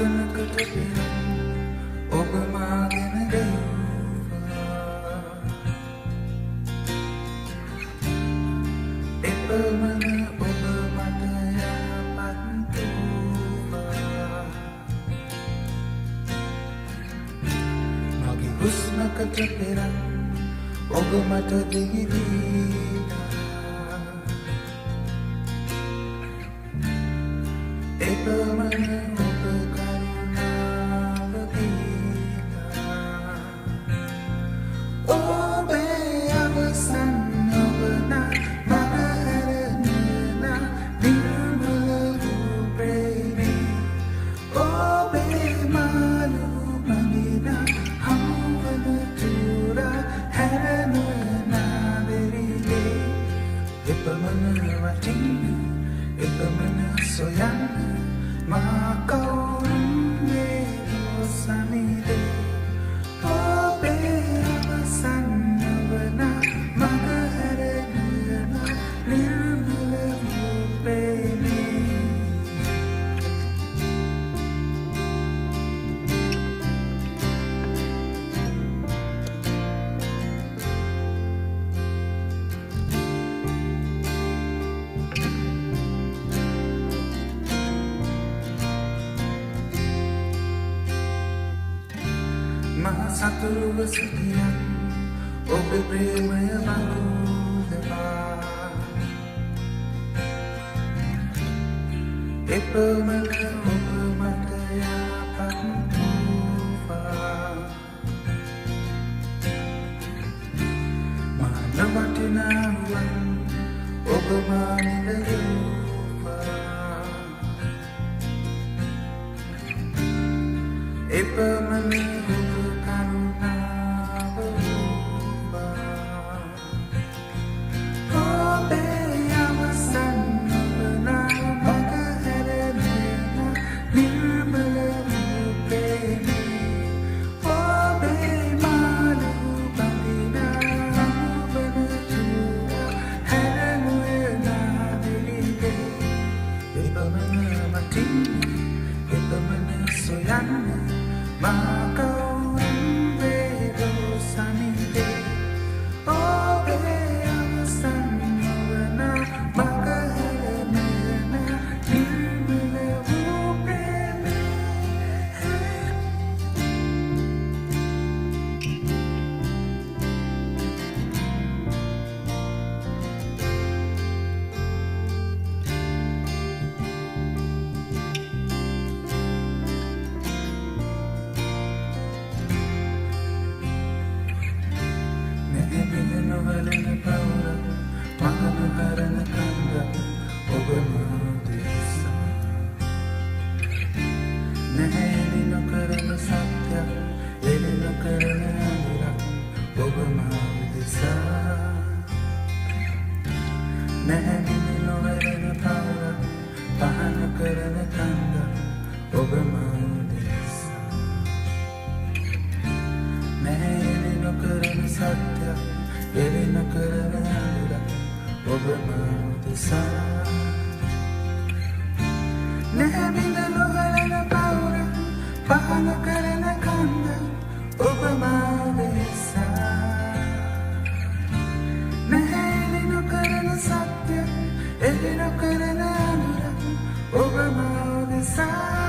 ගගනකට පෙර ඔබ මාගෙන ගැයුවා එපමණ ඔබ මට යහපත් වූවා මගේ හුස්මකට පෙර ඔබ මට දිවිදීලා එපමණ ඔබ කරුණාව දීලා ඔබේ අවසන් ඔබ නම් මග හැරෙන නිර්මල වූ ප්‍රේමී ඔබේ මාළු මඟින හමුවන තුරා හැරෙන නාදෙරිගේ එපමණ වටින එපමණ සොයන්න මා කවුරුන්ගේ දෝසනිදේ ඔබේ අවසන් වන මග හැරෙන නිර්මල වූ ප්‍රේමී මා සතුරුව සිටියත් ඔබේ ප්‍රේමය මගුලවා එපමණ ඔබ මට යහපත් වූවා මා නොවටිනා වන් ඔබ මා නිදයුවා එපමණ නොවලන පවුර මහනු හරණ කන්ද ඔබ මුදෙසා නැහැලි නොකරන සත්‍ය එලි නොකරන අඳුරක් ඔබ මුදෙසා නැහැලි නොවලන පවුර පහනු කරන කන්ද ඔබ මුදෙසා නැහැලි නොකරන සත්‍ය එලි නොකරන අඳුරක් ඔබ මුදෙසා නැහැමිල නොවලන පවුර පහන කරන කන්ද ඔබ මුදෙසා නැහැලි නොකරන සත්‍ය එලි නොකරන අඳුරක් ඔබ මුදෙසා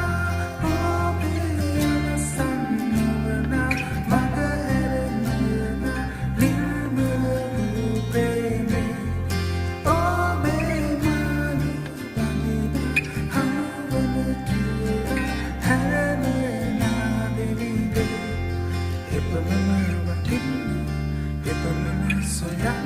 ever so young.